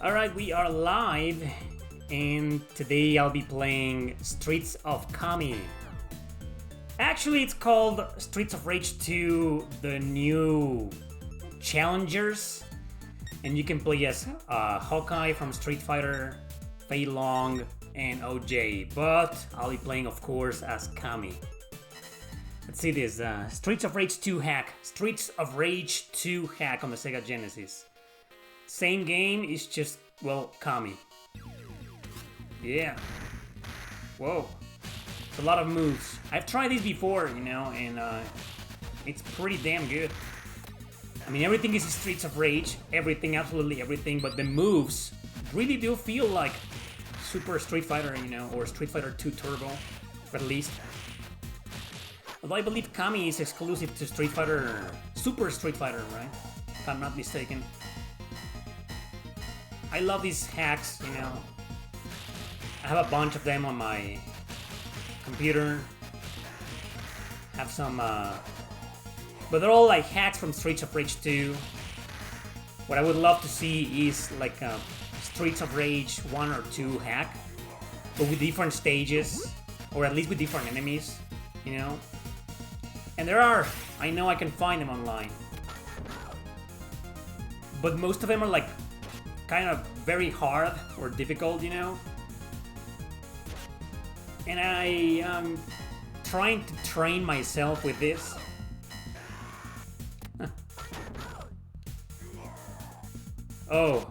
Alright, we are live, and today I'll be playing Streets of Cammy. Actually, it's called Streets of Rage 2, the new challengers, and you can play as Hawkeye from Street Fighter, Fei Long, and OJ, but I'll be playing, of course, as Cammy. Let's see this, Streets of Rage 2 hack. Streets of Rage 2 hack on the Sega Genesis. Same game, it's just, well, Cammy. Yeah. Whoa. It's a lot of moves. I've tried these before, you know, and it's pretty damn good. I mean, everything is Streets of Rage. Everything, absolutely everything, but the moves really do feel like Super Street Fighter, you know, or Street Fighter 2 Turbo, at least. Although I believe Cammy is exclusive to Street Fighter, Super Street Fighter, right? If I'm not mistaken. I love these hacks, you know. I have a bunch of them on my computer. Have some, but they're all like hacks from Streets of Rage 2. What I would love to see is like a Streets of Rage 1 or 2 hack, but with different stages, or at least with different enemies, you know. And there are, I know I can find them online. But most of them are like kind of very hard or difficult, you know. And I am trying to train myself with this. Oh.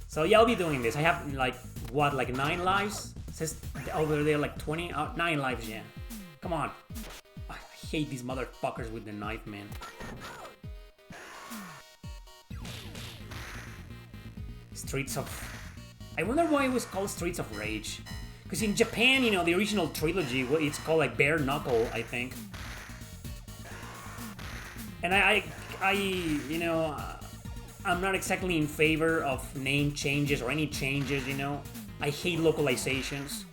So yeah, I'll be doing this. I have like, what, like 9 lives? It says over there like 20? 9 lives, yeah. Come on. I hate these motherfuckers with the knife, man. Streets of... I wonder why it was called Streets of Rage. Because in Japan, you know, the original trilogy, it's called like Bare Knuckle, I think. And I you know, I'm not exactly in favor of name changes or any changes, you know. I hate localizations.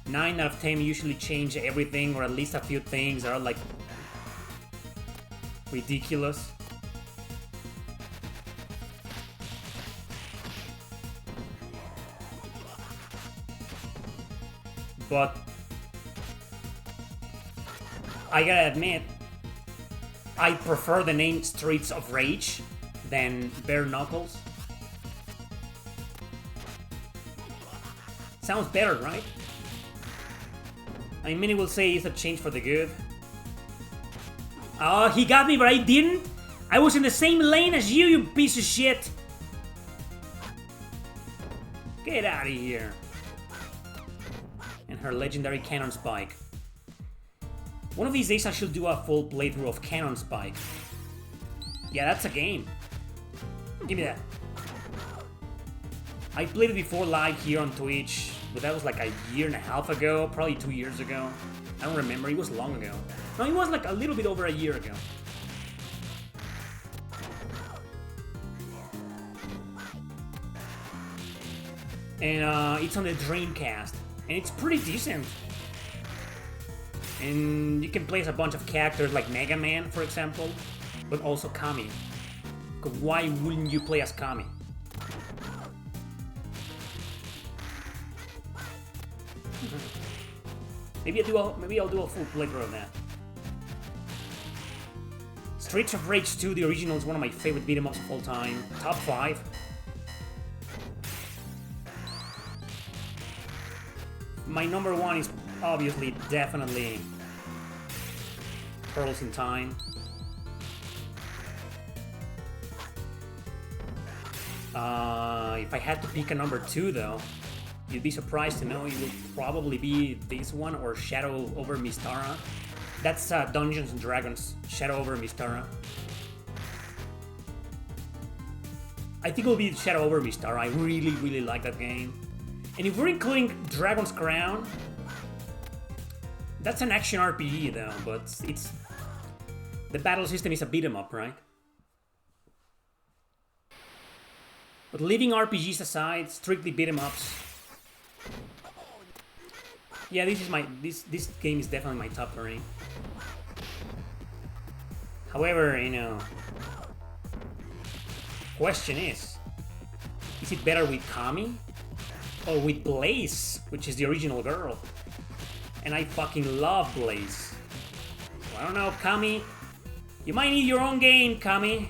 9 out of 10 usually change everything, or at least a few things that are like ridiculous. But I gotta admit, I prefer the name Streets of Rage than Bare Knuckles. Sounds better, right? I mean, many will say it's a change for the good. Oh, he got me, but I didn't. I was in the same lane as you, you piece of shit. Get out of here. And her legendary Cannon Spike. One of these days I should do a full playthrough of Cannon Spike. Yeah, that's a game. Give me that. I played it before live here on Twitch, but that was like a year and a half ago, probably 2 years ago. I don't remember, it was long ago. No, it was like a little bit over a year ago. And it's on the Dreamcast. And it's pretty decent. And you can play as a bunch of characters like Mega Man, for example, but also Cammy. Because why wouldn't you play as Cammy? Maybe I'll do a full playthrough of that. Streets of Rage 2, the original, is one of my favorite beat 'em ups of all time. Top 5. My number 1 is obviously, definitely Pearls in Time. If I had to pick a number 2 though, you'd be surprised to know it would probably be this one or Shadow over Mystara. That's Dungeons and Dragons, Shadow over Mystara. I think it'll be Shadow over Mystara. I really, really like that game. And if we're including Dragon's Crown, that's an action RPG though, but it's... The battle system is a beat 'em up, right? But leaving RPGs aside, strictly beat 'em ups. Yeah, this game is definitely my top 3. However, question is it better with Cammy or with Blaze, which is the original girl? And I fucking love Blaze. I don't know, Cammy. You might need your own game, Cammy.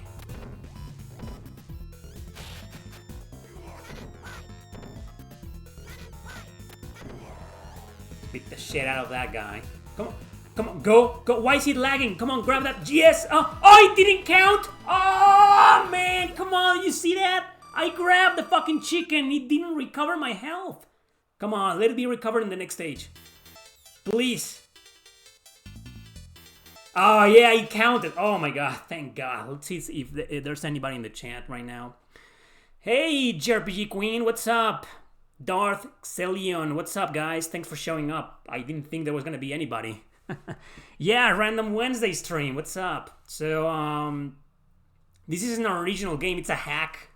Beat the shit out of that guy. Come on. Come on, go. Why is he lagging? Come on, grab that. Yes. Oh, it didn't count. Oh, man. Come on, you see that? I grabbed the fucking chicken. It didn't recover my health. Come on, let it be recovered in the next stage. Please. Oh, yeah, it counted. Oh, my God. Thank God. Let's see if there's anybody in the chat right now. Hey, JRPG Queen. What's up? Darth Xelion. What's up, guys? Thanks for showing up. I didn't think there was going to be anybody. Yeah, Random Wednesday stream. What's up? So, this isn't an original game. It's a hack.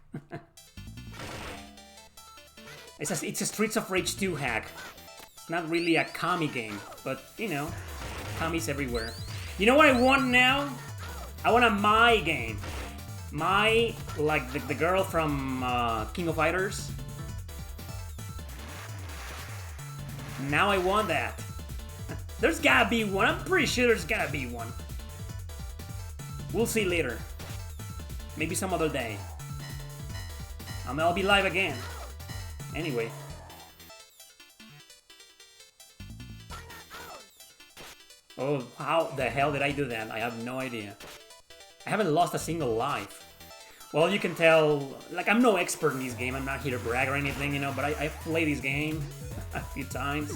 It's a Streets of Rage 2 hack. It's not really a Cammy game, but, Cammy's everywhere. You know what I want now? I want a Mai game. Mai, like the girl from King of Fighters. Now I want that. There's gotta be one. I'm pretty sure there's gotta be one. We'll see later. Maybe some other day. I'll be live again. Anyway. Oh, how the hell did I do that? I have no idea. I haven't lost a single life. Well, you can tell, like, I'm no expert in this game. I'm not here to brag or anything, but I've played this game a few times.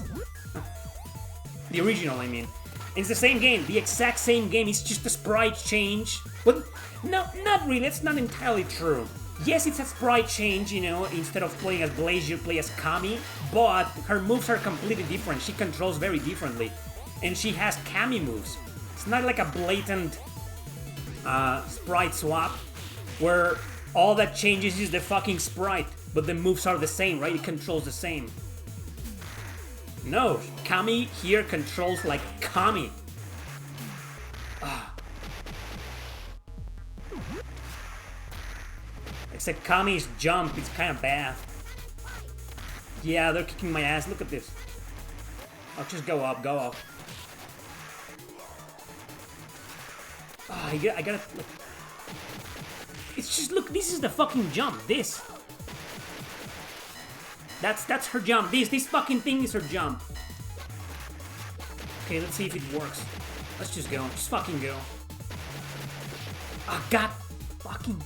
The original, I mean. It's the same game, the exact same game. It's just the sprite change. But no, not really. It's not entirely true. Yes, it's a sprite change, instead of playing as Blaze, you play as Cammy, but her moves are completely different. She controls very differently. And she has Cammy moves. It's not like a blatant sprite swap, where all that changes is the fucking sprite, but the moves are the same, right? It controls the same. No, Cammy here controls like Cammy. Except Cammy's jump is kind of bad. Yeah, they're kicking my ass. Look at this. I'll just go up, go up. I gotta... Like, it's just, look, this is the fucking jump. This. That's her jump. This fucking thing is her jump. Okay, let's see if it works. Let's just go. Just fucking go. Oh, God. Fucking...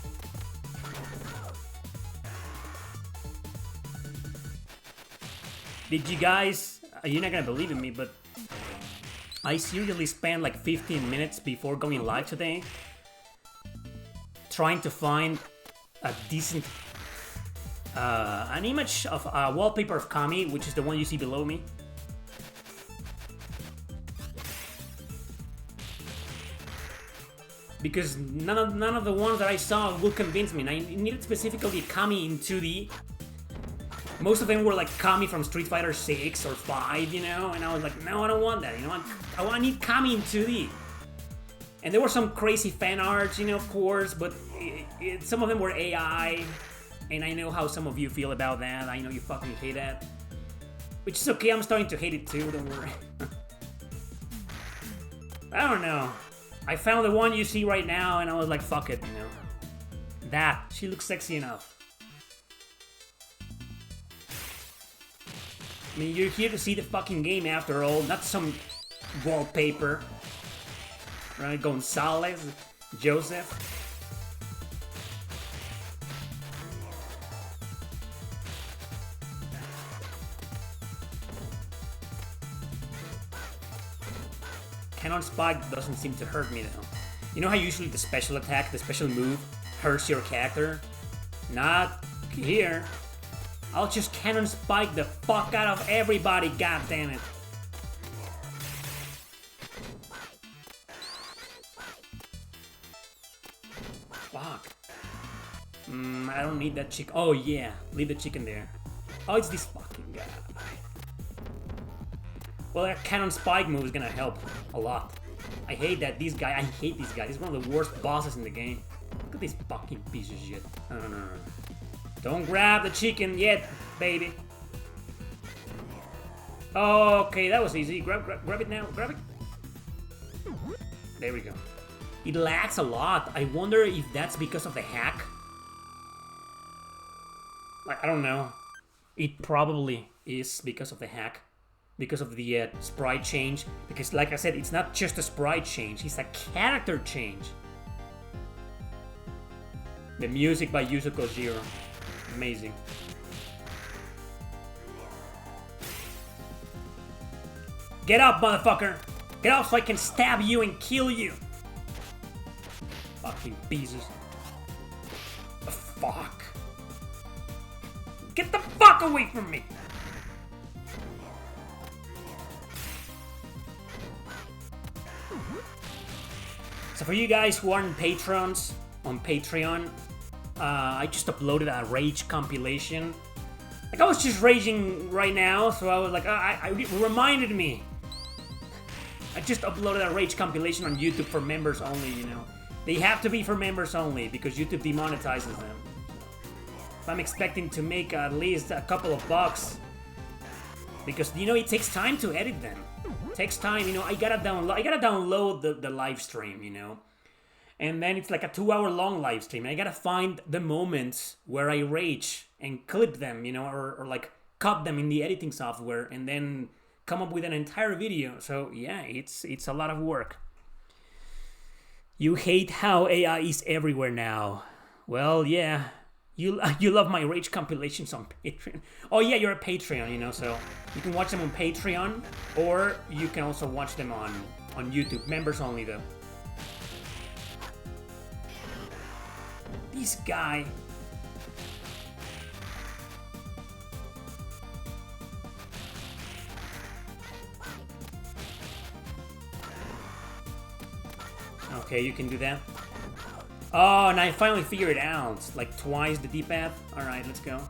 Did you guys... You're not gonna believe in me, but... I seriously spent like 15 minutes before going live today trying to find a decent... an image of a wallpaper of Cammy, which is the one you see below me. Because none of the ones that I saw will convince me. And I needed specifically Cammy in 2D. Most of them were like Cammy from Street Fighter 6 or 5, and I was like, no, I don't want that, I need Cammy in 2D. And there were some crazy fan arts, of course, but some of them were AI, and I know how some of you feel about that. I know you fucking hate that. Which is okay, I'm starting to hate it too, don't worry. I don't know. I found the one you see right now, and I was like, fuck it, That, she looks sexy enough. I mean, you're here to see the fucking game after all, not some wallpaper. Right, Gonzalez, Joseph. Cannon Spike doesn't seem to hurt me though. You know how usually the special attack, the special move, hurts your character? Not here. I'll just Cannon Spike the fuck out of everybody, goddammit. Fuck. I don't need that chick. Oh yeah, leave the chicken there. Oh, it's this fucking guy. Well, that Cannon Spike move is gonna help a lot. I hate that. This guy, I hate this guy. This is one of the worst bosses in the game. Look at this fucking piece of shit. No. Don't grab the chicken yet, baby. Okay, that was easy. Grab it now. Grab it. There we go. It lags a lot. I wonder if that's because of the hack. Like, I don't know. It probably is because of the hack. Because of the sprite change. Because, like I said, it's not just a sprite change. It's a character change. The music by Yuzuko Zero. Amazing. Get up, motherfucker! Get up so I can stab you and kill you! Fucking pieces. The fuck? Get the fuck away from me! So for you guys who aren't patrons on Patreon, I just uploaded a rage compilation. Like, I was just raging right now, so I was like, it reminded me. I just uploaded a rage compilation on YouTube for members only, you know. They have to be for members only because YouTube demonetizes them. So I'm expecting to make at least a couple of bucks because, you know, it takes time to edit them. It takes time, you know. I gotta download the live stream, you know. And then it's like a 2-hour long live stream. I gotta find the moments where I rage and clip them, you know, or like cut them in the editing software and then come up with an entire video. So yeah, it's a lot of work. You hate how AI is everywhere now. Well, yeah, you love my rage compilations on Patreon. Oh yeah, you're a Patreon, you know, so you can watch them on Patreon, or you can also watch them on YouTube. Members only though. This guy. Okay, you can do that. Oh, and I finally figured it out. Like twice the D-pad. Alright, let's go.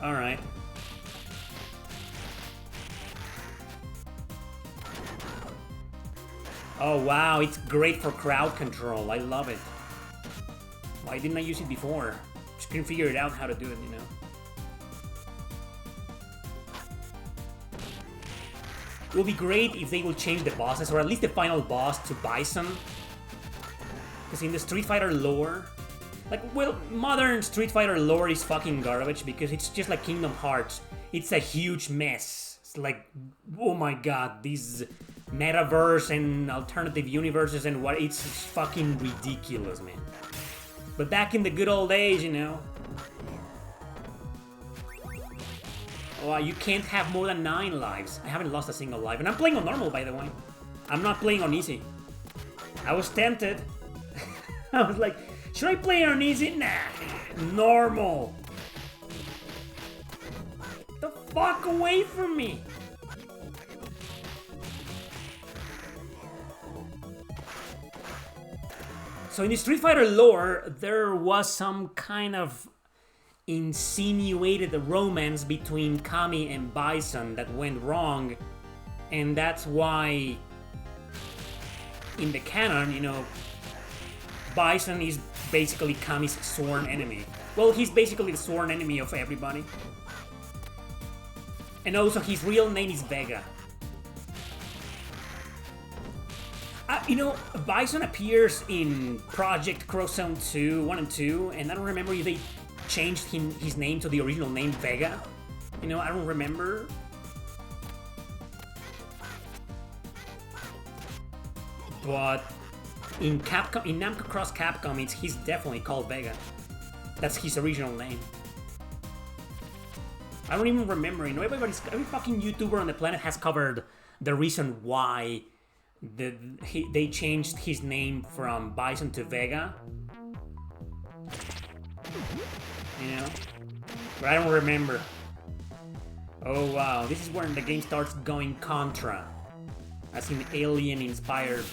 Alright. Oh wow, it's great for crowd control. I love it. Why didn't I use it before? Just couldn't figure it out how to do it, you know. It would be great if they will change the bosses, or at least the final boss, to Bison. Because in the Street Fighter lore... Like, well, modern Street Fighter lore is fucking garbage because it's just like Kingdom Hearts. It's a huge mess. It's like, oh my god, these metaverse and alternative universes and what... It's fucking ridiculous, man. But back in the good old days, you know... Oh, you can't have more than 9 lives. I haven't lost a single life. And I'm playing on normal, by the way. I'm not playing on easy. I was tempted. I was like, should I play on easy? Nah, normal. Get the fuck away from me. So in the Street Fighter lore, there was some kind of insinuated romance between Cammy and Bison that went wrong, and that's why in the canon, you know, Bison is basically Cammy's sworn enemy. Well, he's basically the sworn enemy of everybody. And also his real name is Vega. You know, Bison appears in Project Cross Zone 2, 1 and 2, and I don't remember if they changed his name to the original name Vega. You know, I don't remember. But in Capcom, in Namco Cross Capcom, he's definitely called Vega. That's his original name. I don't even remember. You know, every fucking YouTuber on the planet has covered the reason why they changed his name from Bison to Vega. You know? But I don't remember. Oh wow, this is when the game starts going Contra. As in Alien-inspired.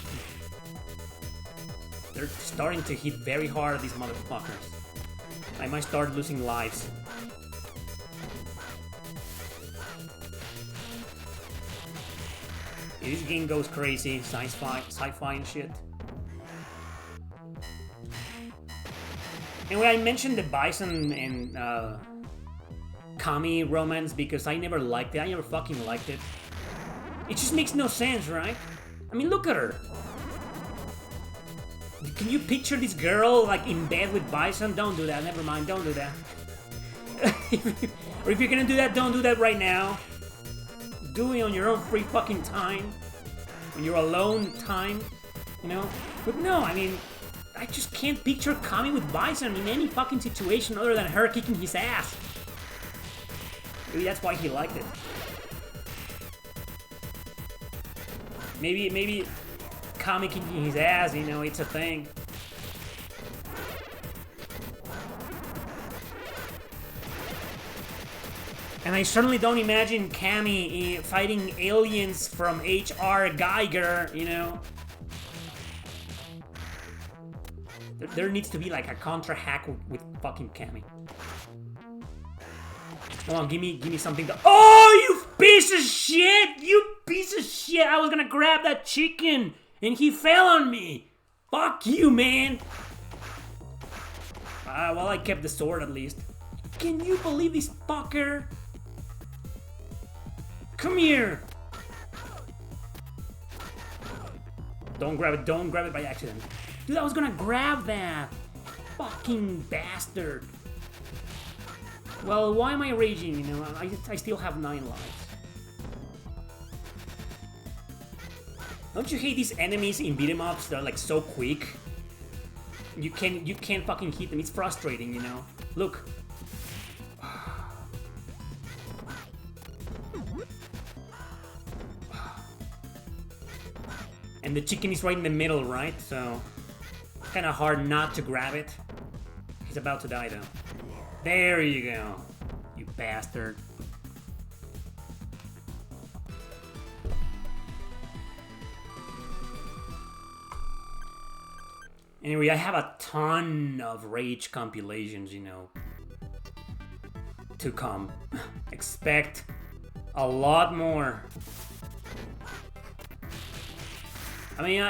They're starting to hit very hard, these motherfuckers. I might start losing lives. This game goes crazy, sci-fi and shit. Anyway, I mentioned the Bison and Cammy romance because I never liked it. I never fucking liked it. It just makes no sense, right? I mean, look at her. Can you picture this girl like in bed with Bison? Don't do that. Never mind. Don't do that. Or if you're gonna do that, don't do that right now. Do it on your own free fucking time. When you're alone time, you know? But no, I mean, I just can't picture Cammy with Bison in any fucking situation other than her kicking his ass. Maybe that's why he liked it. Maybe Cammy kicking his ass, you know, it's a thing. And I certainly don't imagine Cammy fighting aliens from H.R. Geiger, you know. There needs to be like a contra hack with fucking Cammy. Come on, give me something to— Oh, you piece of shit! You piece of shit! I was gonna grab that chicken, and he fell on me! Fuck you, man! Well, I kept the sword at least. Can you believe this fucker? Come here! Don't grab it by accident. Dude, I was gonna grab that! Fucking bastard! Well, why am I raging, you know? I still have 9 lives. Don't you hate these enemies in beat 'em ups that are like so quick? You can't fucking hit them. It's frustrating, you know? Look. And the chicken is right in the middle, right? So kind of hard not to grab it. He's about to die though. There you go, you bastard. Anyway, I have a ton of Rage compilations, you know, to come. Expect a lot more. I mean,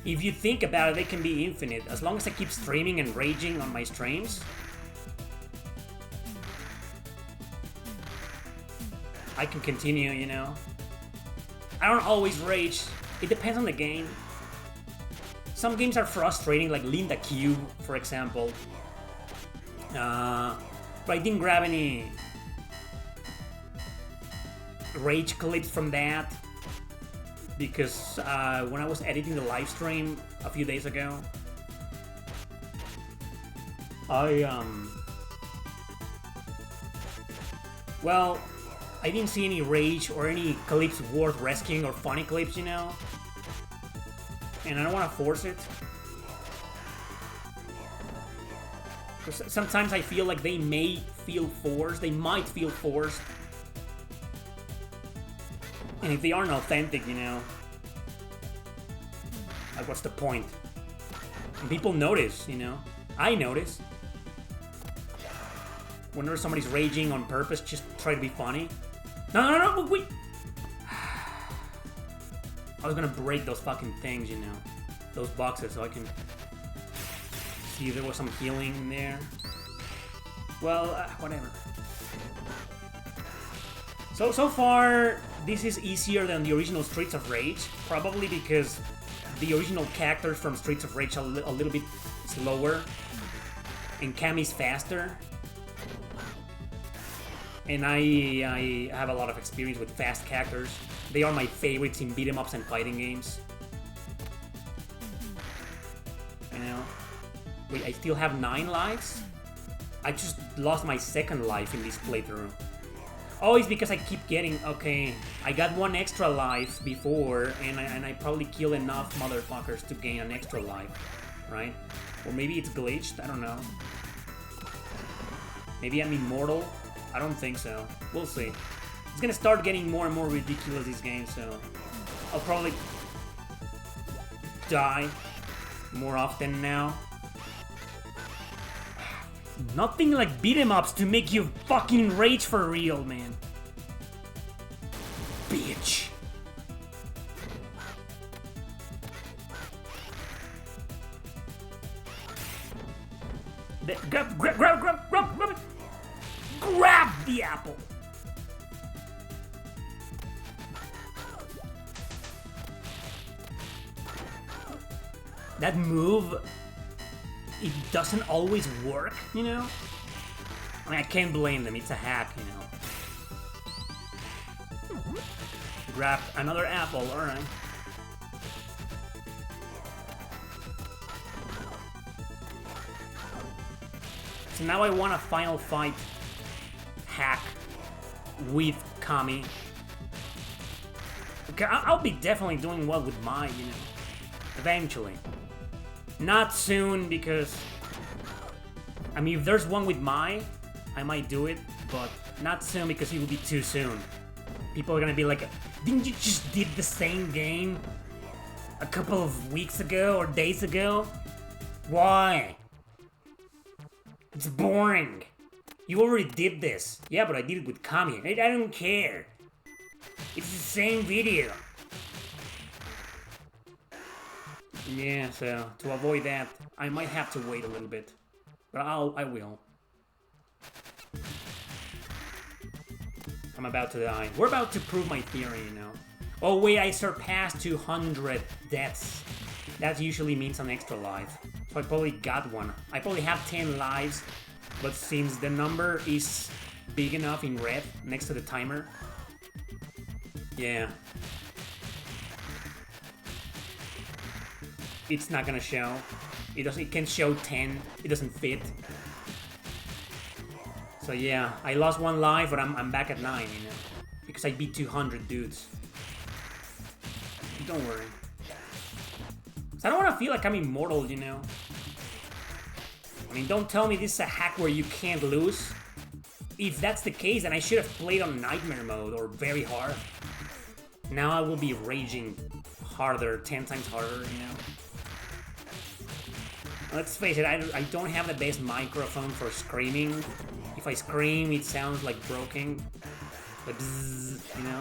if you think about it, they can be infinite. As long as I keep streaming and raging on my streams, I can continue, you know. I don't always rage. It depends on the game. Some games are frustrating, like Linda Q, for example. But I didn't grab any rage clips from that because when I was editing the live stream a few days ago, well, I didn't see any rage or any clips worth rescuing or funny clips, you know? And I don't want to force it. Because sometimes I feel like they may feel forced, they might feel forced. And if they aren't authentic, you know, like what's the point? And people notice, you know? I notice. Whenever somebody's raging on purpose, just try to be funny. No, wait! I was gonna break those fucking things, you know. Those boxes, so I can see if there was some healing in there. Well, whatever. So far, this is easier than the original Streets of Rage. Probably because the original characters from Streets of Rage are a little bit slower. And Cammy's faster. And I have a lot of experience with fast characters. They are my favorites in beat 'em ups and fighting games. You know? Wait, I still have 9 lives? I just lost my 2nd life in this playthrough. Oh, it's because I keep getting... Okay, I got 1 extra life before, and I probably killed enough motherfuckers to gain an extra life, right? Or maybe it's glitched, I don't know. Maybe I'm immortal? I don't think so. We'll see. It's gonna start getting more and more ridiculous, this game, so I'll probably die more often now. Nothing like beat 'em ups to make you fucking rage for real, man. Bitch. Grab it! Grab the apple! That move, it doesn't always work, you know? I mean, I can't blame them, it's a hack, you know? Grab another apple, alright. So now I want a final fight hack with Cammy. Okay, I'll be definitely doing well with Mai, you know, eventually. Not soon, because, I mean, if there's one with Mai, I might do it, but not soon because it will be too soon. People are gonna be like, didn't you just did the same game a couple of weeks ago or days ago? Why? It's boring. You already did this. Yeah, but I did it with Cammy. I don't care. It's the same video. Yeah, so to avoid that, I might have to wait a little bit. But I will. I'm about to die. We're about to prove my theory, you know. Oh wait, I surpassed 200 deaths. That usually means an extra life. So I probably got one. I probably have 10 lives, but since the number is big enough in red next to the timer, yeah, it's not gonna show. It can show 10. It doesn't fit. So yeah, I lost one life, but I'm back at 9, you know, because I beat 200 dudes. Don't worry. So I don't want to feel like I'm immortal, you know. I mean, don't tell me this is a hack where you can't lose. If that's the case, then I should have played on nightmare mode or very hard. Now I will be raging harder, 10 times harder, you know. Let's face it, I don't have the best microphone for screaming. If I scream, it sounds like broken. Like bzzz, you know.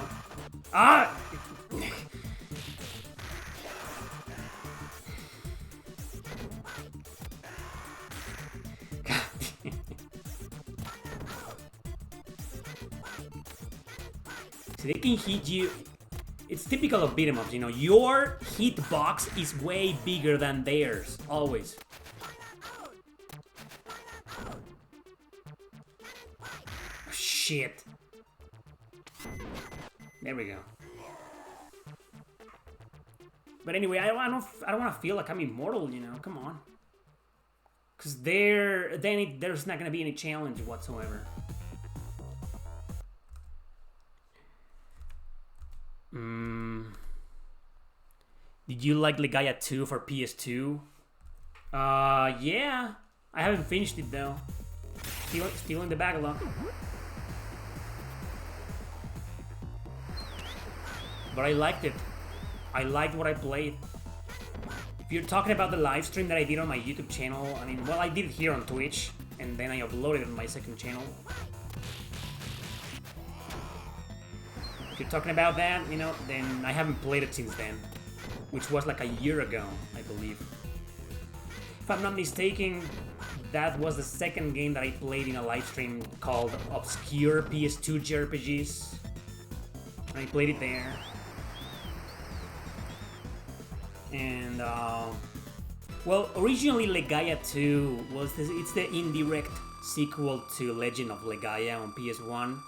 Ah! So they can hit you. It's typical of beat 'em ups, you know. Your hitbox is way bigger than theirs, always. Shit. There we go. But anyway, I don't want to feel like I'm immortal, you know. Come on. Cause there's not gonna be any challenge whatsoever. Did you like Legaia 2 for PS2? Yeah. I haven't finished it though. Still in the backlog. But I liked it. I liked what I played. If you're talking about the live stream that I did on my YouTube channel, I mean, well, I did it here on Twitch, and then I uploaded it on my second channel. If you're talking about that, you know, then I haven't played it since then. Which was like a year ago, I believe. If I'm not mistaken, that was the second game that I played in a live stream called Obscure PS2 JRPGs. And I played it there. And, well, originally Legaia 2 was it's the indirect sequel to Legend of Legaia on PS1.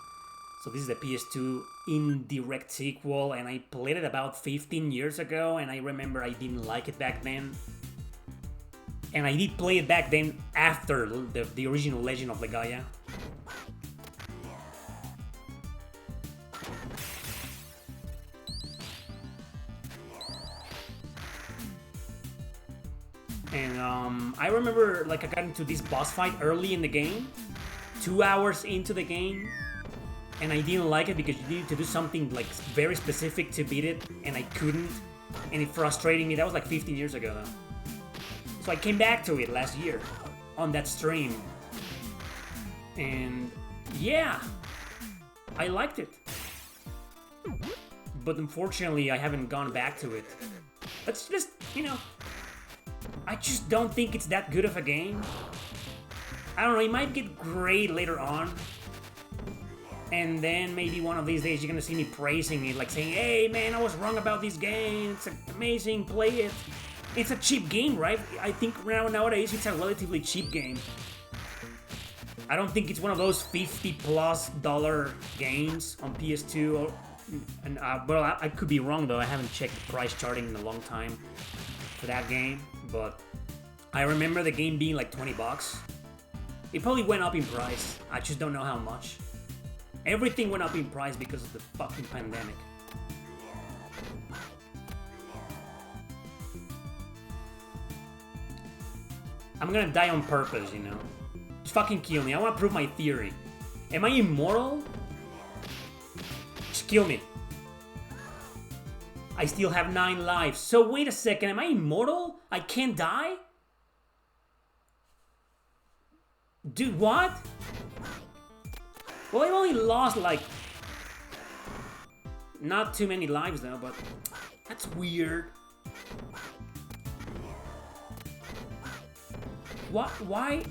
So this is the PS2 indirect sequel, and I played it about 15 years ago, and I remember I didn't like it back then. And I did play it back then after the original Legend of Legaia. And I remember like I got into this boss fight early in the game, 2 hours into the game, and I didn't like it because you needed to do something like very specific to beat it, and I couldn't, and it frustrated me. That was like 15 years ago though. So I came back to it last year on that stream, and yeah, I liked it. But unfortunately, I haven't gone back to it. That's just, you know, I just don't think it's that good of a game. I don't know, it might get great later on. And then maybe one of these days you're gonna see me praising it, like saying, hey man, I was wrong about this game, it's amazing, play it. It's a cheap game, right? I think nowadays it's a relatively cheap game. I don't think it's one of those $50+ games on PS2. Or, and well, I could be wrong though. I haven't checked the price charting in a long time for that game. But I remember the game being like $20. It probably went up in price. I just don't know how much. Everything went up in price because of the fucking pandemic. I'm gonna die on purpose, you know. Just fucking kill me. I wanna prove my theory. Am I immortal? Just kill me. I still have 9 lives. So wait a second, am I immortal? I can't die? Dude, what? Well, I only lost like... not too many lives though, but... that's weird. What? Why?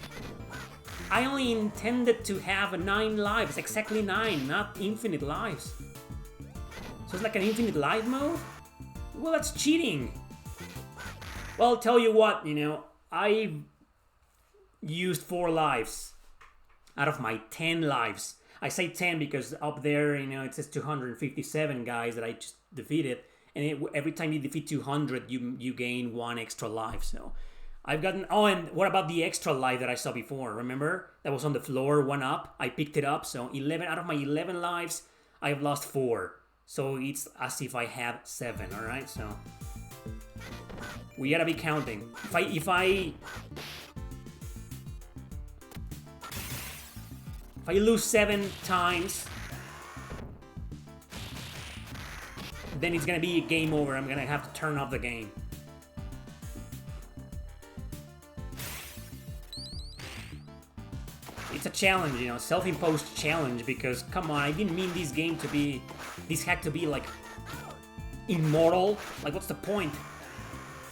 I only intended to have 9 lives, exactly 9, not infinite lives. So it's like an infinite life mode? Well, that's cheating. Well, I'll tell you what, you know, I used 4 lives out of my 10 lives. I say 10 because up there, you know, it says 257 guys that I just defeated, and every time you defeat 200, you gain 1 extra life, so... I've gotten... oh, and what about the extra life that I saw before? Remember? That was on the floor, 1 up. I picked it up, so 11 out of my 11 lives, I have lost 4. So it's as if I had 7, alright? So... we gotta be counting. If I lose 7 times... then it's gonna be a game over. I'm gonna have to turn off the game. It's a challenge, you know, self-imposed challenge, because, come on, I didn't mean this game to be... this had to be, like, immortal. Like, what's the point?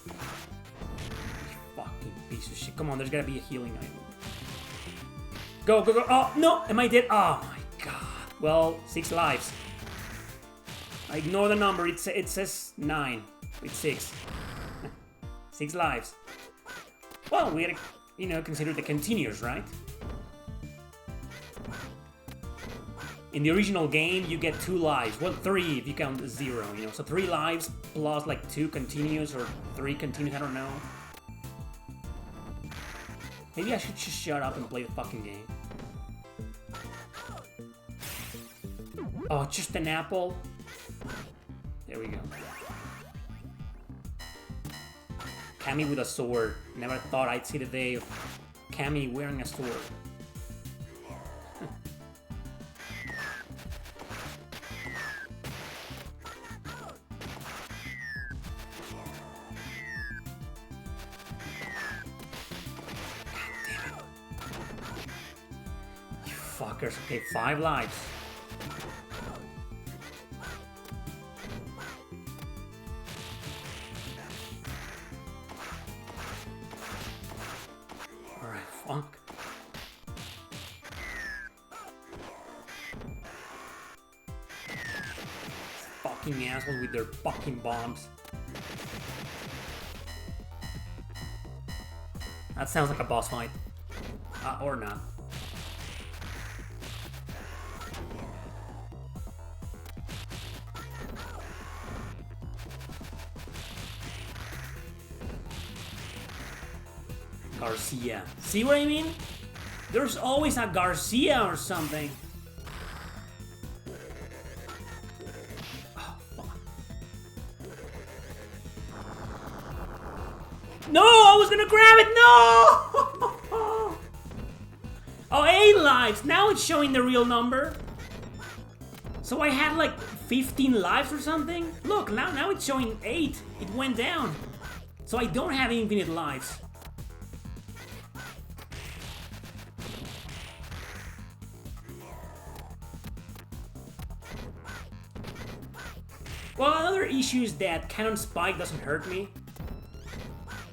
You fucking piece of shit. Come on, there's gotta be a healing item. Go, go, go. Oh, no! Am I dead? Oh, my God. Well, 6 lives. I ignore the number. It says 9. It's 6. 6 lives. Well, we gotta, you know, consider the continuous, right? In the original game, you get 2 lives. Well, 3 if you count 0, you know. So 3 lives plus like 2 continuous or 3 continuous, I don't know. Maybe I should just shut up and play the fucking game. Oh, just an apple? There we go. Cammy with a sword. Never thought I'd see the day of Cammy wearing a sword. Fuckers. Okay, 5 lives. Alright, fuck. Fucking assholes with their fucking bombs. That sounds like a boss fight. Or not. Garcia. See what I mean? There's always a Garcia or something. Oh, fuck. No! I was gonna grab it! No! Oh, 8 lives! Now it's showing the real number. So I had like 15 lives or something? Look, now it's showing 8. It went down. So I don't have infinite lives. Well, another issue is that Cannon Spike doesn't hurt me.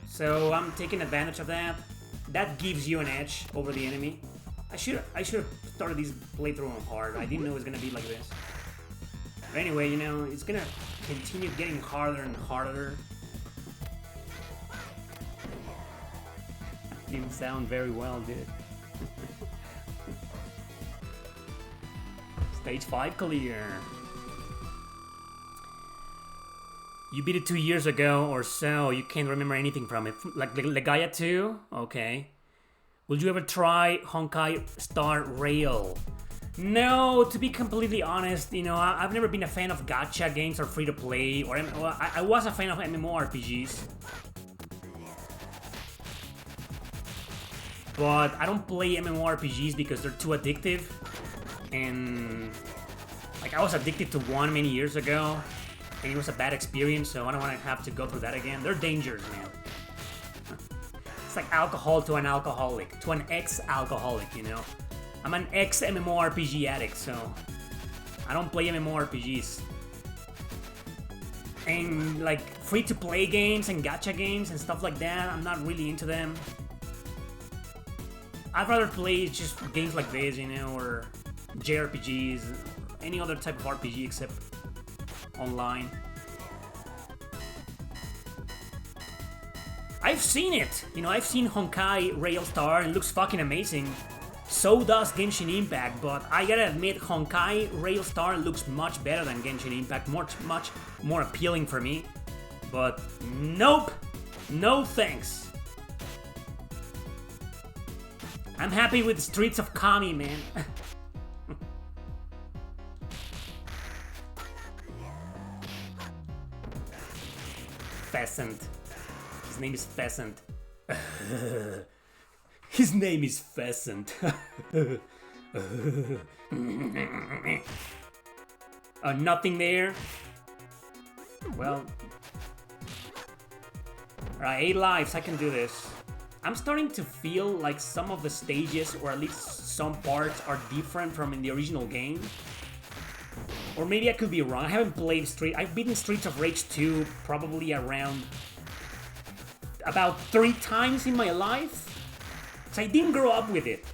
So I'm taking advantage of that. that gives you an edge over the enemy. I should have started this playthrough on hard. I didn't know it was gonna be like this. But anyway, you know, it's gonna continue getting harder and harder. Didn't sound very well, did it? Stage 5 clear. You beat it 2 years ago or so. You can't remember anything from it. Like Legaia 2? Okay. Will you ever try Honkai Star Rail? No, to be completely honest, you know, I've never been a fan of gacha games or free-to-play, or I was a fan of MMORPGs. But I don't play MMORPGs because they're too addictive. And like I was addicted to one many years ago, and it was a bad experience, so I don't want to have to go through that again. They're dangerous, man. It's like alcohol to an alcoholic, to an ex-alcoholic, you know? I'm an ex-MMORPG addict, so I don't play MMORPGs. And like free-to-play games and gacha games and stuff like that, I'm not really into them. I'd rather play just games like this, you know, or JRPGs, any other type of RPG except online. I've seen it! You know, I've seen Honkai Rail Star and it looks fucking amazing. So does Genshin Impact, but I gotta admit, Honkai Rail Star looks much better than Genshin Impact, much more appealing for me. But nope! No thanks. I'm happy with the Streets of Cammy, man. Pheasant. His name is Pheasant. His name is Pheasant. Nothing there. Well. Alright, 8 lives, I can do this. I'm starting to feel like some of the stages, or at least some parts, are different from in the original game. Or maybe I could be wrong. I haven't played I've beaten Streets of Rage 2 probably around about 3 times in my life. So I didn't grow up with it.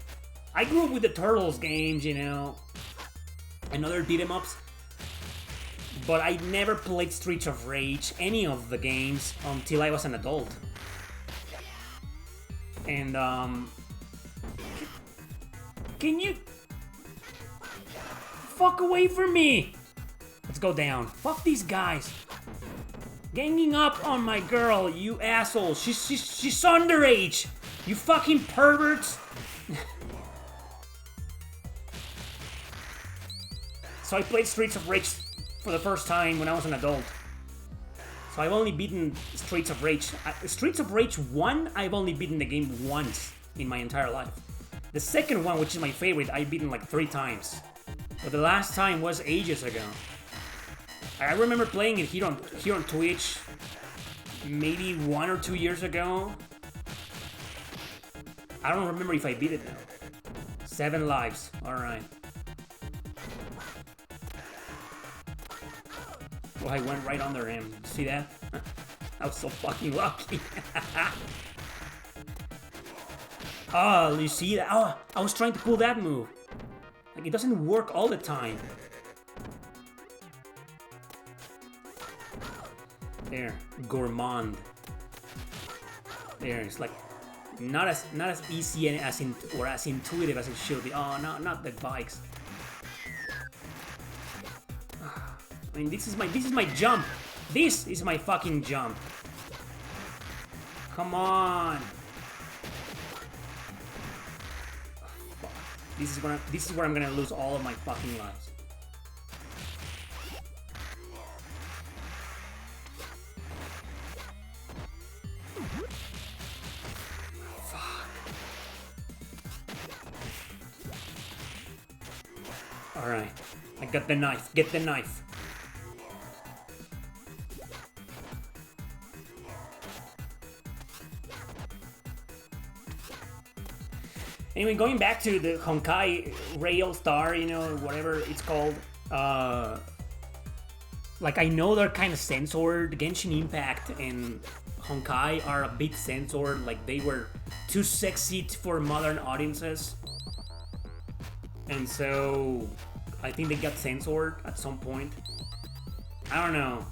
I grew up with the Turtles games, you know, and other beat-em-ups. But I never played Streets of Rage, any of the games, until I was an adult. And, can you fuck away from me? Let's go down. Fuck these guys. Ganging up on my girl, you asshole. She's underage. You fucking perverts. So I played Streets of Rage for the first time when I was an adult. So I've only beaten Streets of Rage. Streets of Rage 1, I've only beaten the game once in my entire life. The second one, which is my favorite, I've beaten like 3 times. But the last time was ages ago. I remember playing it here on Twitch maybe 1 or 2 years ago. I don't remember if I beat it now. 7 lives, alright. Well, I went right under him. See that? I was so fucking lucky. Oh, you see that? Oh, I was trying to pull that move. Like, it doesn't work all the time. There, gourmand. There, it's like not as easy and as intuitive as it should be. Oh, no, not the bikes. I mean, this is my jump. This is my fucking jump. Come on. This is where I'm gonna lose all of my fucking lives. Fuck. All right, I got the knife. Get the knife. Anyway, going back to the Honkai Rail Star, you know, whatever it's called, Like, I know they're kind of censored. Genshin Impact and Honkai are a bit censored. Like, they were too sexy for modern audiences. And so, I think they got censored at some point. I don't know.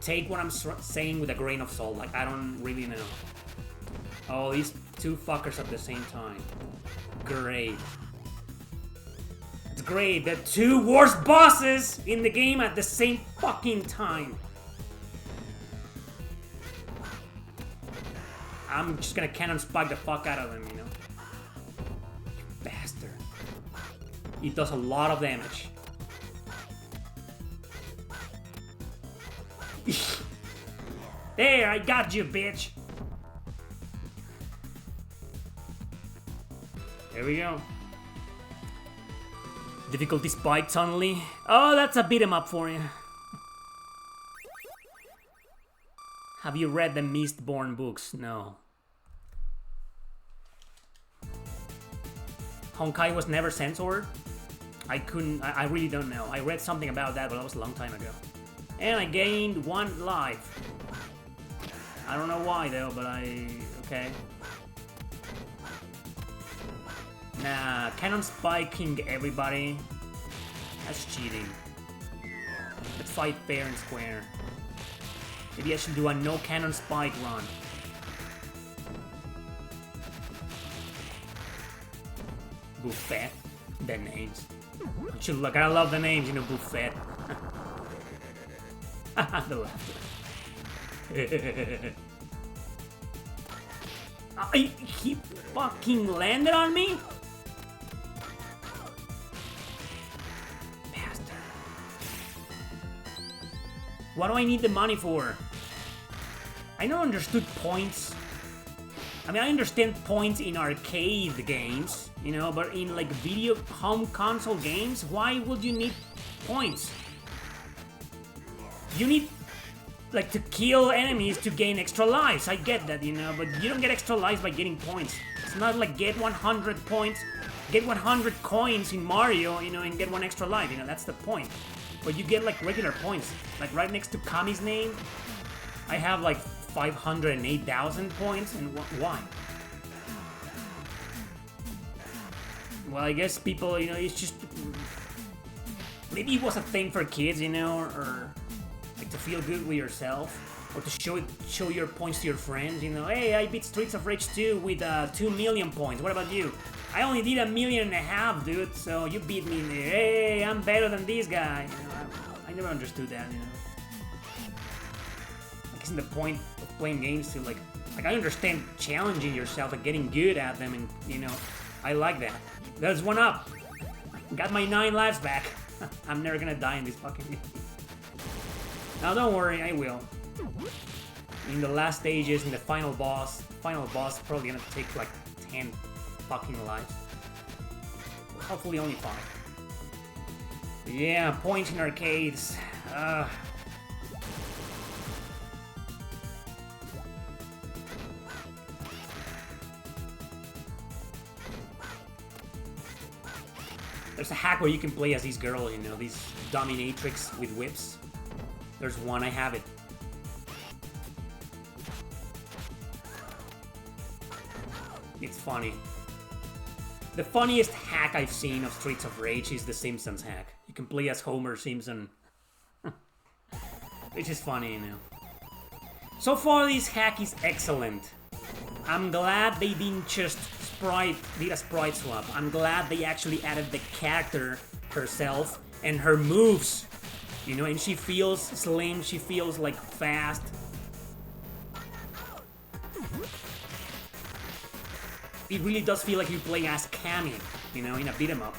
Take what I'm saying with a grain of salt. Like, I don't really know. Oh, these two fuckers at the same time. Great. It's great. The two worst bosses in the game at the same fucking time. I'm just gonna cannon spike the fuck out of them, you know? Bastard. It does a lot of damage. There, I got you, bitch. There we go. Difficulty spiked suddenly. Oh, that's a beat 'em up for you. Have you read the Mistborn books? No. Honkai was never censored? I really don't know. I read something about that, but that was a long time ago. And I gained 1 life. I don't know why though, but okay. Nah, cannon spiking everybody. That's cheating. Let's fight fair and square. Maybe I should do a no cannon spike run. Buffet. The names. Look, I love the names, you know, Buffet. The laughter. He fucking landed on me? Bastard. What do I need the money for? I never understood points. I mean, I understand points in arcade games, you know, but in like video home console games, why would you need points? You need like to kill enemies to gain extra lives. I get that, you know, but you don't get extra lives by getting points. It's not like get 100 points, get 100 coins in Mario, you know, and get 1 extra life, you know, that's the point. But you get like regular points, like right next to Cammy's name, I have like 508,000 points, and why? Well, I guess people, you know, it's just, maybe it was a thing for kids, you know, or like to feel good with yourself, or to show your points to your friends, you know. Hey, I beat Streets of Rage 2 with 2 million points. What about you? I only did 1.5 million, dude. So you beat me. Hey, I'm better than this guy. You know, I never understood that. You know, like, isn't the point of playing games to like I understand challenging yourself and getting good at them, and you know, I like that. There's 1 up. Got my 9 lives back. I'm never gonna die in this fucking game. Now don't worry, I will. In the last stages, in the final boss probably gonna take like 10 fucking lives. Hopefully only 5. Yeah, points in arcades. There's a hack where you can play as these girls, you know, these dominatrix with whips. There's one, I have it. It's funny. The funniest hack I've seen of Streets of Rage is the Simpsons hack. You can play as Homer Simpson. Which is funny, you know. So far, this hack is excellent. I'm glad they didn't just did a sprite swap. I'm glad they actually added the character herself and her moves. You know, and she feels slim, she feels like fast. It really does feel like you're playing as Cammy, you know, in a beat 'em up.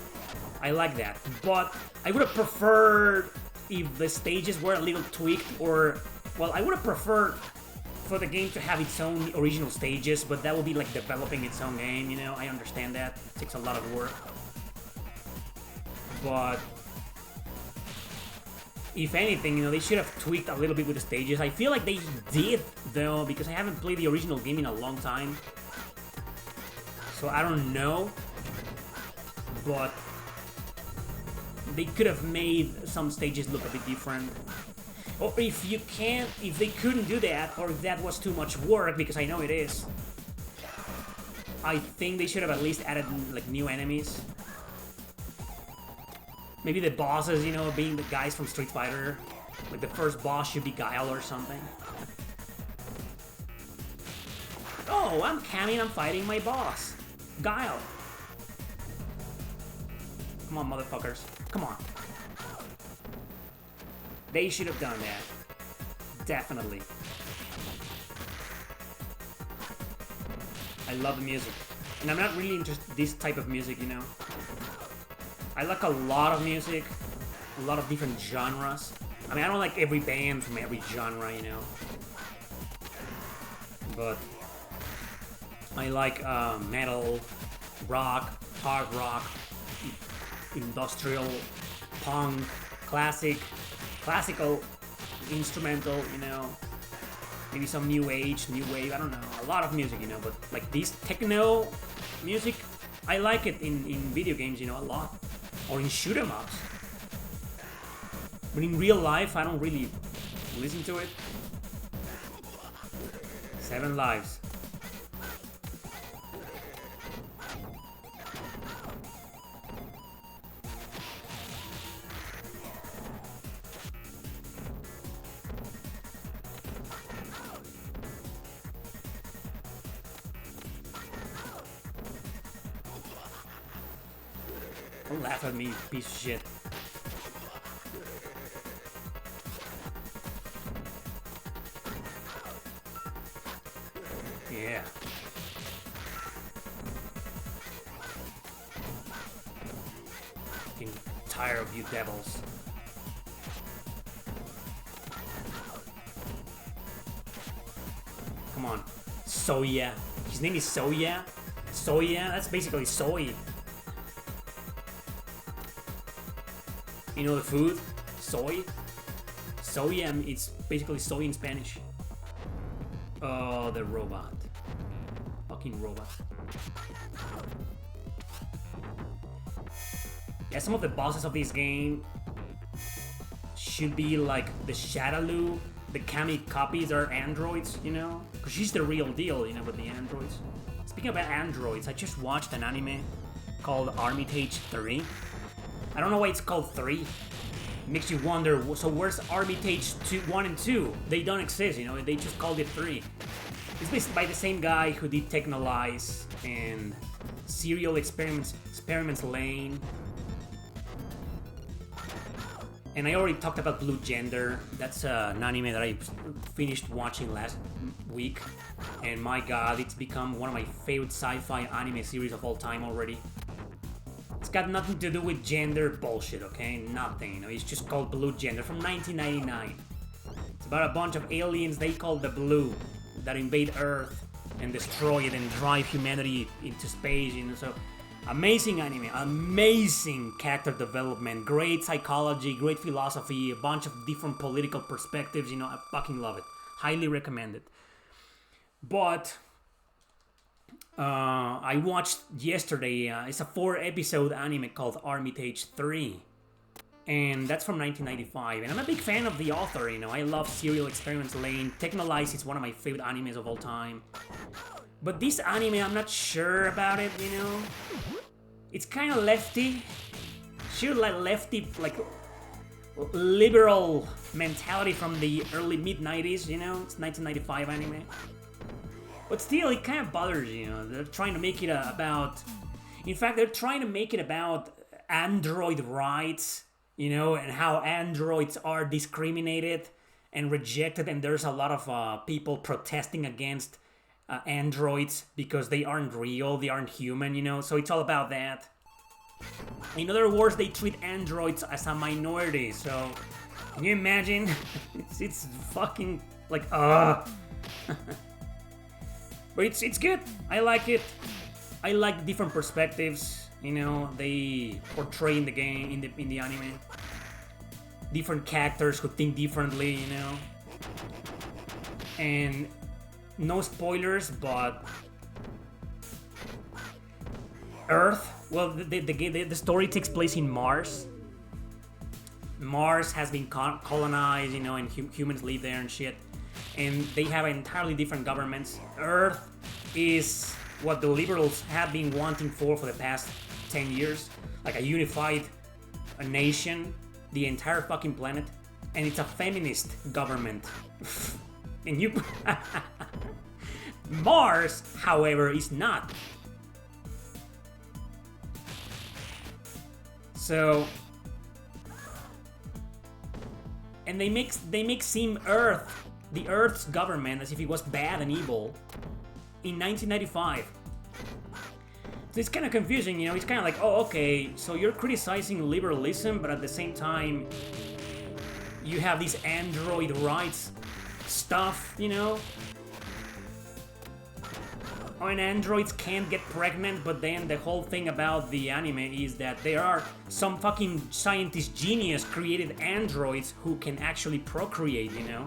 I like that. But I would have preferred if the stages were a little tweaked, or, well, I would have preferred for the game to have its own original stages, but that would be like developing its own game, you know. I understand that. It takes a lot of work. But if anything, you know, they should have tweaked a little bit with the stages. I feel like they did, though, because I haven't played the original game in a long time. So I don't know. But they could have made some stages look a bit different. Or if they couldn't do that, or if that was too much work, because I know it is, I think they should have at least added like new enemies. Maybe the bosses, you know, being the guys from Street Fighter. Like the first boss should be Guile or something. Oh, I'm Cammy and I'm fighting my boss, Guile. Come on, motherfuckers. Come on. They should have done that. Definitely. I love the music. And I'm not really into this type of music, you know. I like a lot of music. A lot of different genres. I mean, I don't like every band from every genre, you know. But I like metal, rock, hard rock, industrial, punk, classical, instrumental, you know, maybe some new age, new wave, I don't know, a lot of music, you know, but like this techno music, I like it in video games, you know, a lot, or in shoot 'em ups, but in real life, I don't really listen to it. 7 lives. Don't laugh at me, piece of shit. Yeah. Fucking tired of you devils. Come on. Soya. His name is Soya? Soya? That's basically soy. You know the food? Soy? Soya, it's basically soy in Spanish. Oh, the robot. Fucking robot. Yeah, some of the bosses of this game should be like the Shadaloo. The Cammy copies are androids, you know? Because she's the real deal, you know, with the androids. Speaking about androids, I just watched an anime called Armitage 3. I don't know why it's called 3. It makes you wonder, so where's Armitage 1 and 2? They don't exist, you know, they just called it 3. It's based by the same guy who did Technolize and Serial Experiments Lane. And I already talked about Blue Gender. That's an anime that I finished watching last week. And my god, it's become one of my favorite sci-fi anime series of all time already. It's got nothing to do with gender bullshit, okay? Nothing, you know, it's just called Blue Gender from 1999. It's about a bunch of aliens they call the Blue that invade Earth and destroy it and drive humanity into space, you know, so amazing anime, amazing character development, great psychology, great philosophy, a bunch of different political perspectives, you know, I fucking love it. Highly recommend it. But I watched yesterday, it's a 4-episode anime called Armitage 3. And that's from 1995. And I'm a big fan of the author, you know. I love Serial Experiments Lane. Technolize is one of my favorite animes of all time. But this anime, I'm not sure about it, you know. It's kind of lefty. Sure, like lefty, like liberal mentality from the early mid-90s, you know. It's 1995 anime. But still, it kind of bothers you, you know. They're trying to make it about... In fact, they're trying to make it about android rights, you know, and how androids are discriminated and rejected, and there's a lot of people protesting against androids because they aren't real, they aren't human, you know, so it's all about that. In other words, they treat androids as a minority, so can you imagine? it's fucking like, But it's good. I like it. I like the different perspectives, you know, they portray in the game, in the anime. Different characters who think differently, you know. And no spoilers, but Earth, well, the story takes place in Mars. Mars has been colonized, you know, and humans live there and shit. And they have entirely different governments. Earth is what the liberals have been wanting for the past 10 years. Like a unified nation, the entire fucking planet. And it's a feminist government. And you... Mars, however, is not. So... And they make seem Earth, the Earth's government, as if it was bad and evil in 1995. So it's kind of confusing, you know, it's kind of like, oh, okay, so you're criticizing liberalism, but at the same time, you have this android rights stuff, you know? Oh, and androids can't get pregnant, but then the whole thing about the anime is that there are some fucking scientist genius created androids who can actually procreate, you know?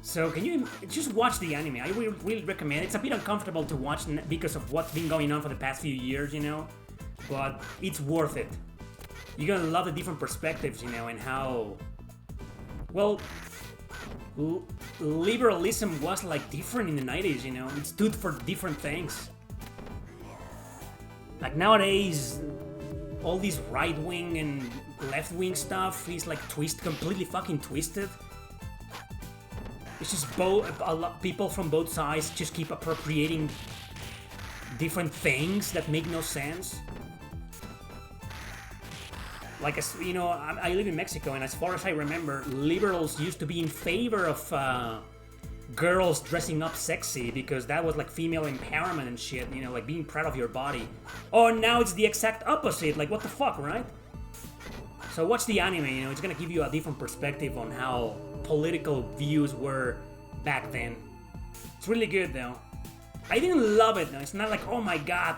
So can you just watch the anime? I really recommend it. It's a bit uncomfortable to watch because of what's been going on for the past few years, you know? But it's worth it. You're gonna love the different perspectives, you know, and how... Well... liberalism was like different in the 90s, you know? It stood for different things. Like nowadays, all this right-wing and left-wing stuff is like completely fucking twisted. It's just a lot people from both sides just keep appropriating different things that make no sense. Like, you know, I live in Mexico, and as far as I remember, liberals used to be in favor of girls dressing up sexy because that was like female empowerment and shit, you know, like being proud of your body. Oh, now it's the exact opposite. Like, what the fuck, right? So watch the anime, you know, it's gonna give you a different perspective on how political views were back then. It's really good, though. I didn't love it, though. It's not like, oh my god,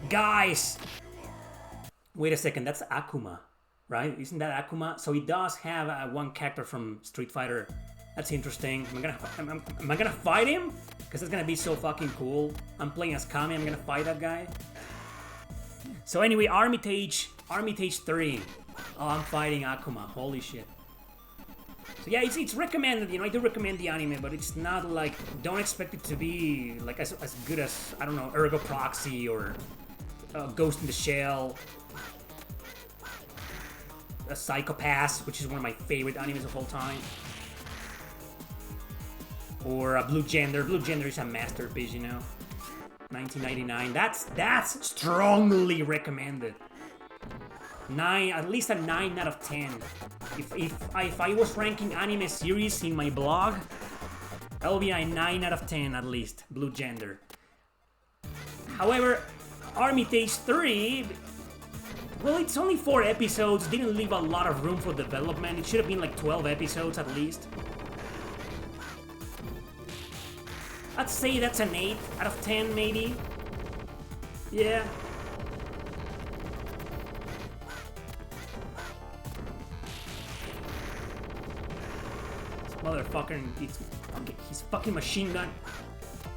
guys. Wait a second, that's Akuma. Right? Isn't that Akuma? So he does have one character from Street Fighter. That's interesting. Am I gonna fight him? Because that's gonna be so fucking cool. I'm playing as Cammy. I'm gonna fight that guy. So anyway, Armitage 3. Oh, I'm fighting Akuma. Holy shit. So yeah, it's recommended. You know, I do recommend the anime, but it's not like, don't expect it to be like as good as, I don't know, Ergo Proxy or Ghost in the Shell. A Psychopath, which is one of my favorite animes of all time. Or a Blue Gender. Blue Gender is a masterpiece, you know. 1999. That's strongly recommended. At least a 9 out of 10. If I was ranking anime series in my blog, that would be a 9 out of 10 at least. Blue Gender. However, Armitage 3. Well, it's only 4 episodes, didn't leave a lot of room for development. It should have been like 12 episodes at least. I'd say that's an 8 out of 10, maybe. Yeah. This motherfucker, his fucking machine gun.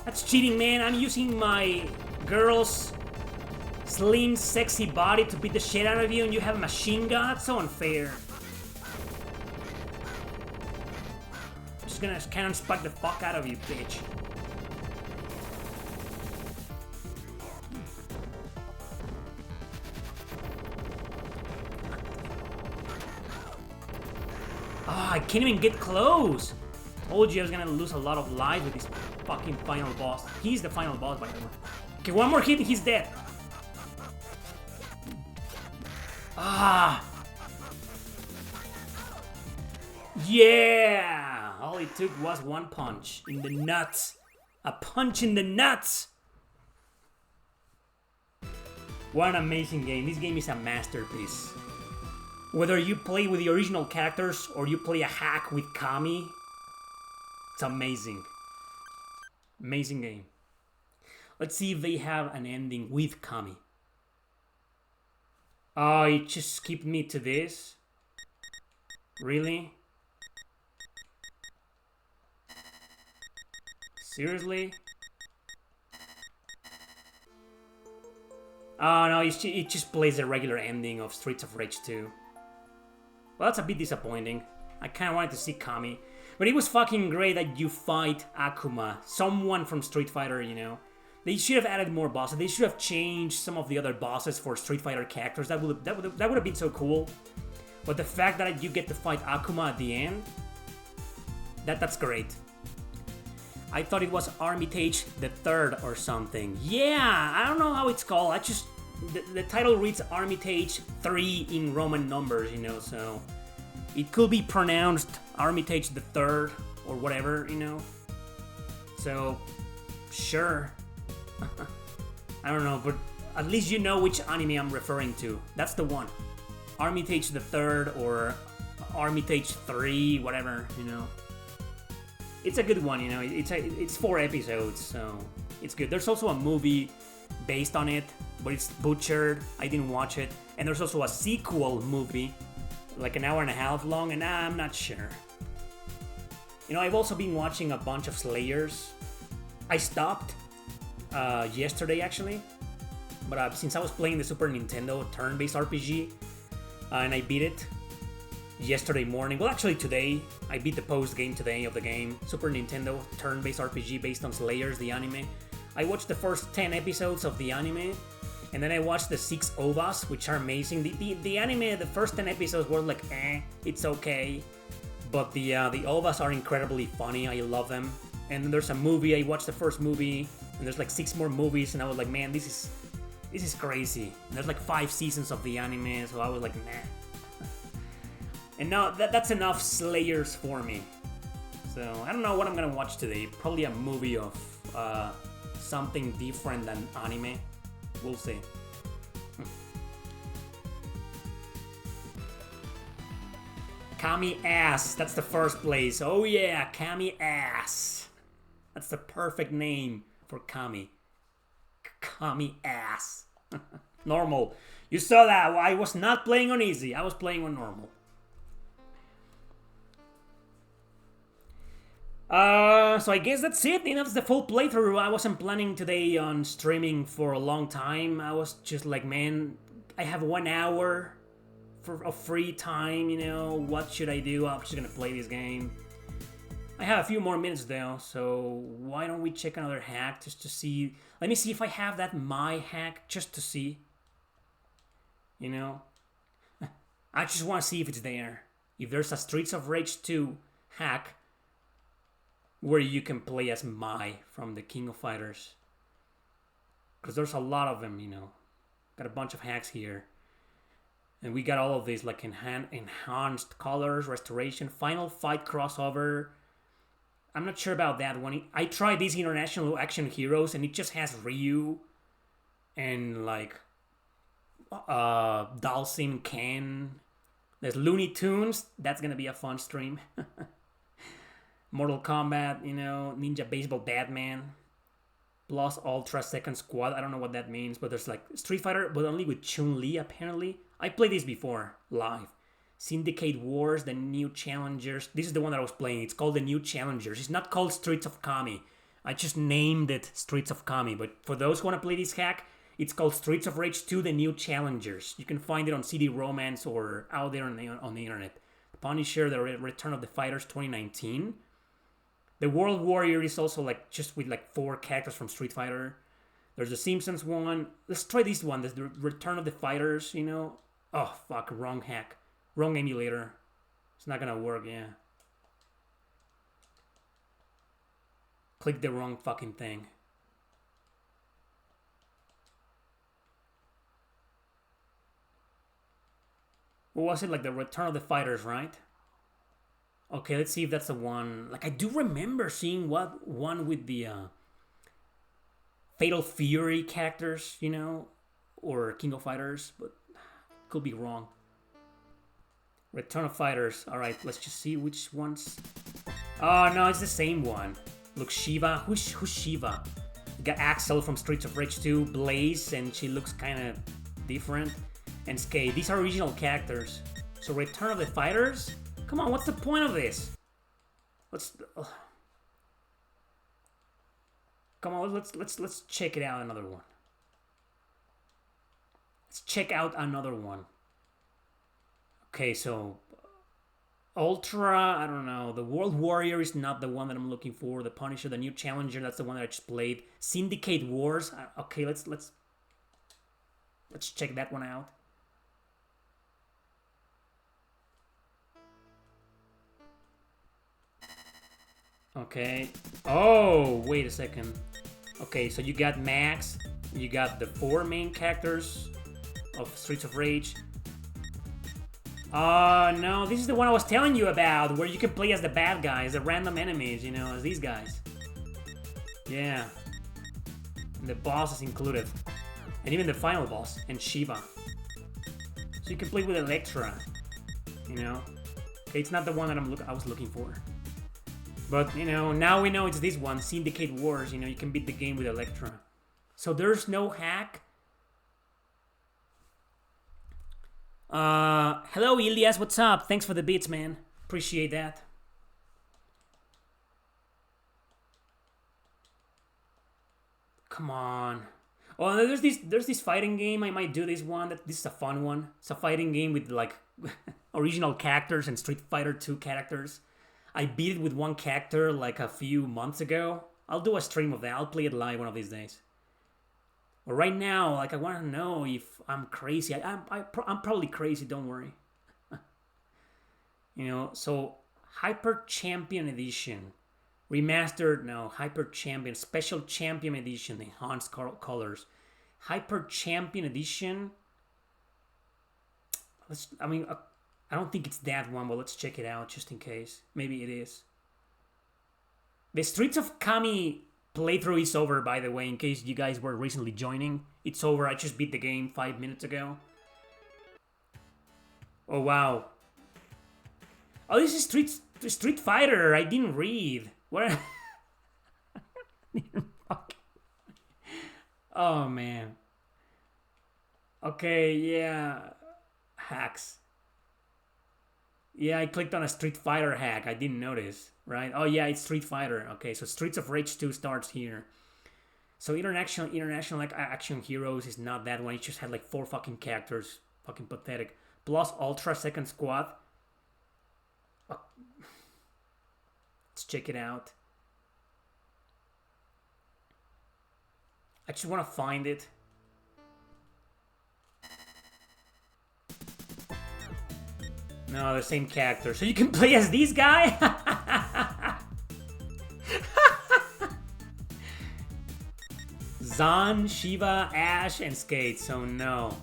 That's cheating, man. I'm using my girl's slim, sexy body to beat the shit out of you, and you have a machine gun? That's so unfair. I'm just gonna cannon spike the fuck out of you, bitch. Ah, I can't even get close. Told you I was gonna lose a lot of lives with this fucking final boss. He's the final boss, by the way. Okay, one more hit and he's dead. Ah! Yeah! All it took was one punch in the nuts. A punch in the nuts! What an amazing game. This game is a masterpiece. Whether you play with the original characters or you play a hack with Cammy, it's amazing. Amazing game. Let's see if they have an ending with Cammy. Oh, it just skipped me to this? Really? Seriously? Oh no, it just plays the regular ending of Streets of Rage 2. Well, that's a bit disappointing. I kind of wanted to see Cammy. But it was fucking great that you fight Akuma, someone from Street Fighter, you know. They should have added more bosses. They should have changed some of the other bosses for Street Fighter characters. That would have been so cool. But the fact that you get to fight Akuma at the end, that's great. I thought it was Armitage the Third or something. Yeah, I don't know how it's called. The title reads Armitage 3 in Roman numbers, you know, so it could be pronounced Armitage the Third or whatever, you know. So, sure. I don't know, but at least you know which anime I'm referring to. That's the one. Armitage the Third or Armitage 3, whatever, you know. It's a good one, you know. It's 4 episodes, so it's good. There's also a movie based on it, but it's butchered. I didn't watch it. And there's also a sequel movie, like an hour and a half long, and I'm not sure. You know, I've also been watching a bunch of Slayers. I stopped yesterday, actually. But since I was playing the Super Nintendo turn-based RPG, and I beat it yesterday morning. Well, actually today. I beat the post-game today of the game. Super Nintendo turn-based RPG based on Slayers, the anime. I watched the first 10 episodes of the anime, and then I watched the 6 OVAs, which are amazing. The anime, the first 10 episodes were like, it's okay. But the OVAs are incredibly funny. I love them. And then there's a movie. I watched the first movie, and there's like 6 more movies, and I was like, man, this is crazy. And there's like 5 seasons of the anime, so I was like, nah. And now that's enough Slayers for me. So I don't know what I'm gonna watch today. Probably a movie of something different than anime. We'll see. Cammy ass. That's the first place. Oh yeah, Cammy ass. That's the perfect name for Cammy. Cammy ass. Normal. You saw that. I was not playing on easy. I was playing on normal. So I guess that's it. That's the full playthrough. I wasn't planning today on streaming for a long time. I was just like, man, I have 1 hour of free time, you know. What should I do? I'm just gonna play this game. I have a few more minutes though, so why don't we check another hack just to see. Let me see if I have that my hack just to see. You know? I just want to see if it's there. If there's a Streets of Rage 2 hack where you can play as Mai from the King of Fighters. Because there's a lot of them, you know. Got a bunch of hacks here. And we got all of these, like enhanced colors, restoration, final fight crossover. I'm not sure about that one. I tried these international action heroes and it just has Ryu and like Dalsim Ken. There's Looney Tunes. That's gonna be a fun stream. Mortal Kombat, you know, Ninja Baseball Batman, plus Ultra Second Squad. I don't know what that means, but there's like Street Fighter, but only with Chun-Li apparently. I played this before, live. Syndicate Wars, the New Challengers. This is the one that I was playing. It's called the New Challengers. It's not called Streets of Cammy. I just named it Streets of Cammy, but for those who want to play this hack, it's called Streets of Rage 2, the New Challengers. You can find it on CD Romance or out there on the internet. Punisher, the Return of the Fighters 2019. The World Warrior is also like just with like 4 characters from Street Fighter. There's the Simpsons one. Let's try this one. There's the Return of the Fighters, you know. Oh, fuck. Wrong hack. Wrong emulator. It's not gonna work, yeah. Click the wrong fucking thing. What was it? Like the Return of the Fighters, right? Okay, let's see if that's the one. Like, I do remember seeing one with the Fatal Fury characters, you know, or King of Fighters, but could be wrong. Return of Fighters. All right, let's just see which ones. Oh no, it's the same one. Look, Shiva. Who's Shiva? You got Axel from Streets of Rage 2, Blaze, and she looks kind of different. And Skate. These are original characters. So Return of the Fighters. Come on, what's the point of this? Come on, let's check it out. Another one. Let's check out another one. Okay, so Ultra, I don't know. The World Warrior is not the one that I'm looking for. The Punisher, the new Challenger, that's the one that I just played. Syndicate Wars. Okay, let's check that one out. Okay. Oh, wait a second. Okay, so you got Max. You got the 4 main characters of Streets of Rage. Oh, no, this is the one I was telling you about, where you can play as the bad guys, the random enemies, you know, as these guys. Yeah. And the boss is included. And even the final boss, and Shiva. So you can play with Elektra, you know. Okay, it's not the one that I was looking for. But, you know, now we know it's this one, Syndicate Wars, you know, you can beat the game with Elektra. So there's no hack. Hello Ilias, what's up? Thanks for the beats, man. Appreciate that. Come on. Oh, there's this fighting game. I might do this one. This is a fun one. It's a fighting game with like original characters and Street Fighter 2 characters. I beat it with one character like a few months ago. I'll do a stream of that. I'll play it live one of these days. But right now, like, I want to know if I'm crazy. I'm probably crazy, don't worry. You know, so Hyper Champion Edition. Remastered, no. Hyper Champion, Special Champion Edition, enhanced colors. Hyper Champion Edition. I don't think it's that one, but let's check it out just in case. Maybe it is. The Streets of Cammy playthrough is over, by the way, in case you guys were recently joining. It's over. I just beat the game 5 minutes ago. Oh, wow. Oh, this is Street Fighter. I didn't read. What? Oh, man. Okay, yeah. Hacks. Yeah, I clicked on a Street Fighter hack. I didn't notice, right? Oh, yeah, it's Street Fighter. Okay, so Streets of Rage 2 starts here. So international like action heroes is not that one. It just had like 4 fucking characters. Fucking pathetic. Plus Ultra Second Squad. Oh. Let's check it out. I just want to find it. No, the same character. So you can play as these guys? Zan, Shiva, Ash, and Skate. So no.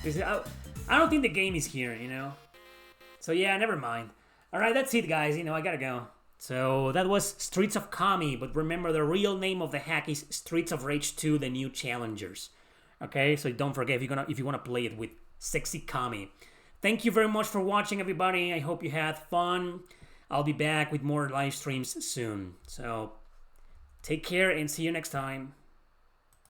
I don't think the game is here, you know? So yeah, never mind. Alright, that's it, guys. You know, I gotta go. So that was Streets of Cammy. But remember, the real name of the hack is Streets of Rage 2, the new challengers. Okay, so don't forget if you want to play it with sexy Cammy. Thank you very much for watching, everybody. I hope you had fun. I'll be back with more live streams soon. So take care and see you next time.